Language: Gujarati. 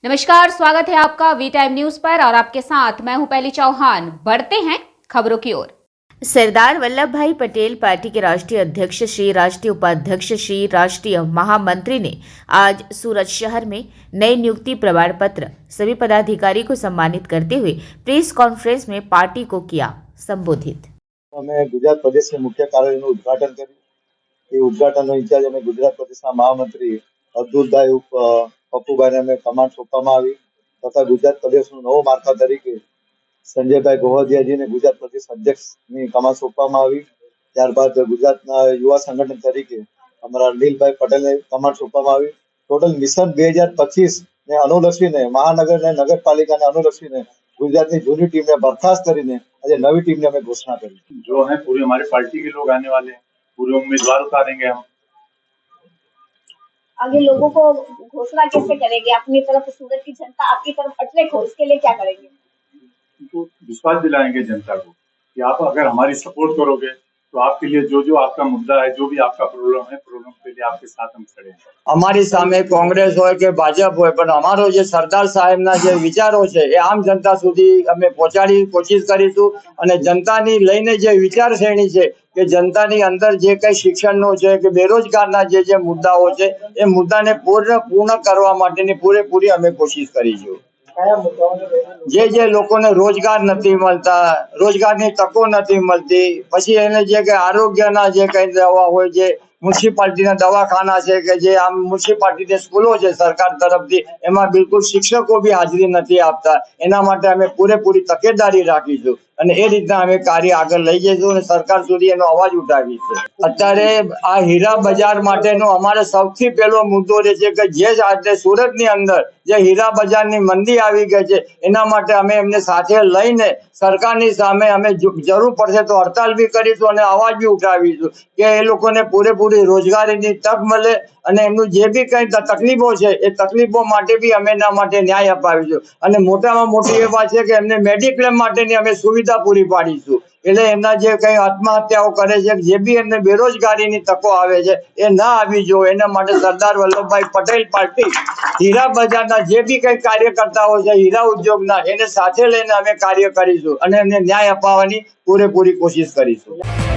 नमस्कार, स्वागत है आपका वी टाइम न्यूज पर और आपके साथ मैं हूं पहली चौहान। बढ़ते हैं खबरों की ओर। सरदार वल्लभ भाई पटेल पार्टी के राष्ट्रीय अध्यक्ष श्री राष्ट्रीय उपाध्यक्ष श्री राष्ट्रीय महामंत्री ने आज सूरत शहर में नए नियुक्ति प्रमाण पत्र सभी पदाधिकारी को सम्मानित करते हुए प्रेस कॉन्फ्रेंस में पार्टी को किया संबोधित। અમે ગુજરાત પ્રદેશના મુખ્ય કાર્યાલયનું ઉદ્ઘાટન કર્યું। એ ઉદ્ઘાટનનો ઇન્ચાર્જ અમે ગુજરાત પ્રદેશના મહામંત્રી અબ્દુલભાઈ પપ્પુભાઈને અમે કમાન્ડ સોંપવામાં આવી તથા ગુજરાત પ્રદેશનું નવો માળખા તરીકે સંજયભાઈ ગોહદિયાજીને ગુજરાત પ્રદેશ અધ્યક્ષની કમાન્ડ સોંપવામાં આવી। ત્યારબાદ ગુજરાતના યુવા સંગઠન તરીકે અમારા અનિલભાઈ પટેલને કમાન્ડ સોંપવામાં આવી। ટોટલ મિશન 2025 ને અનુલક્ષીને મહાનગર ને નગરપાલિકાને અનુલક્ષીને गुजरात जूनी टीम ने बर्खास्त करीने आज नवी टीम ने हमें घोषणा करी। जो है पूरी हमारी पार्टी के लोग आने वाले हैं, पूरे उम्मीदवार उतारेंगे हम। आगे लोगों को घोषणा कैसे करेंगे? अपनी तरफ सूरत की जनता आपकी तरफ अटैक हो, इसके लिए क्या करेंगे? उनको विश्वास दिलाएंगे जनता को कि आप अगर हमारी सपोर्ट करोगे तो आपके लिए जो आपका मुद्दा है, जो भी आपका प्रॉब्लम है, प्रॉब्लम के लिए आपके साथ हम खड़े हैं। અમારી સામે કોંગ્રેસ હોય કે ભાજપ હોય, પણ અમારો જે સરદાર સાહેબના જે વિચારો છે એ આમ જનતા સુધી અમે પહોંચાડી કોશિશ કરીશું અને જનતાની લઈને જે વિચારશ્રેણી છે કે જનતાની અંદર જે કઈ શિક્ષણનો છે કે બેરોજગારના જે મુદ્દાઓ છે એ મુદ્દાને પૂર્ણ કરવા માટેની પૂરેપૂરી અમે કોશિશ કરીશું। જે લોકોને રોજગાર નથી મળતા, રોજગારની તકો નથી મળતી, પછી એને જે કે આરોગ્યના જે કઈ દવા હોય, જે મ્યુનિસિપાલિટીના દવાખાના છે કે જે આમ મ્યુનિસિપાલિટીની સ્કૂલો છે સરકાર તરફથી એમાં બિલકુલ શિક્ષકો બી હાજરી નથી આપતા। એના માટે અમે પૂરેપૂરી તકેદારી રાખીશું અને એ રીતના અમે કાર્ય આગળ લઈ જઈશું અને સરકાર સુધી એનો અવાજ ઉઠાવીશું। અત્યારે આ હીરા બજાર માટેનો અમારે સૌથી પહેલો મુદ્દો રહે છે કે જે આજે સુરતની અંદર જે હીરા બજારની મંદી આવી ગઈ છે એના માટે અમે એમને સાથે લઈને સરકારની સામે અમે જરૂર પડશે તો હડતાલ બી કરીશું અને અવાજ બી ઉઠાવીશું કે એ લોકોને પૂરેપૂરી રોજગારીની તક મળે અને એમનું જે બી કઈ તકલીફો છે એ તકલીફો માટે બી અમે એના માટે ન્યાય અપાવીશું અને મોટામાં મોટી એ વાત છે કે એમને મેડિક્લેમ માટેની અમે સુવિધા પૂરી પાડીશું। એટલે એમના જે કઈ આત્મહત્યાઓ કરે છે, જે બી એમને બેરોજગારીની તકો આવે છે એ ના આવી જોઈએ એના માટે સરદાર વલ્લભભાઈ પટેલ પાર્ટી હીરા બજારના જે બી કઈ કાર્યકર્તાઓ છે હીરા ઉદ્યોગના એને સાથે લઈને અમે કાર્ય કરીશું અને એમને ન્યાય અપાવવાની પૂરેપૂરી કોશિશ કરીશું।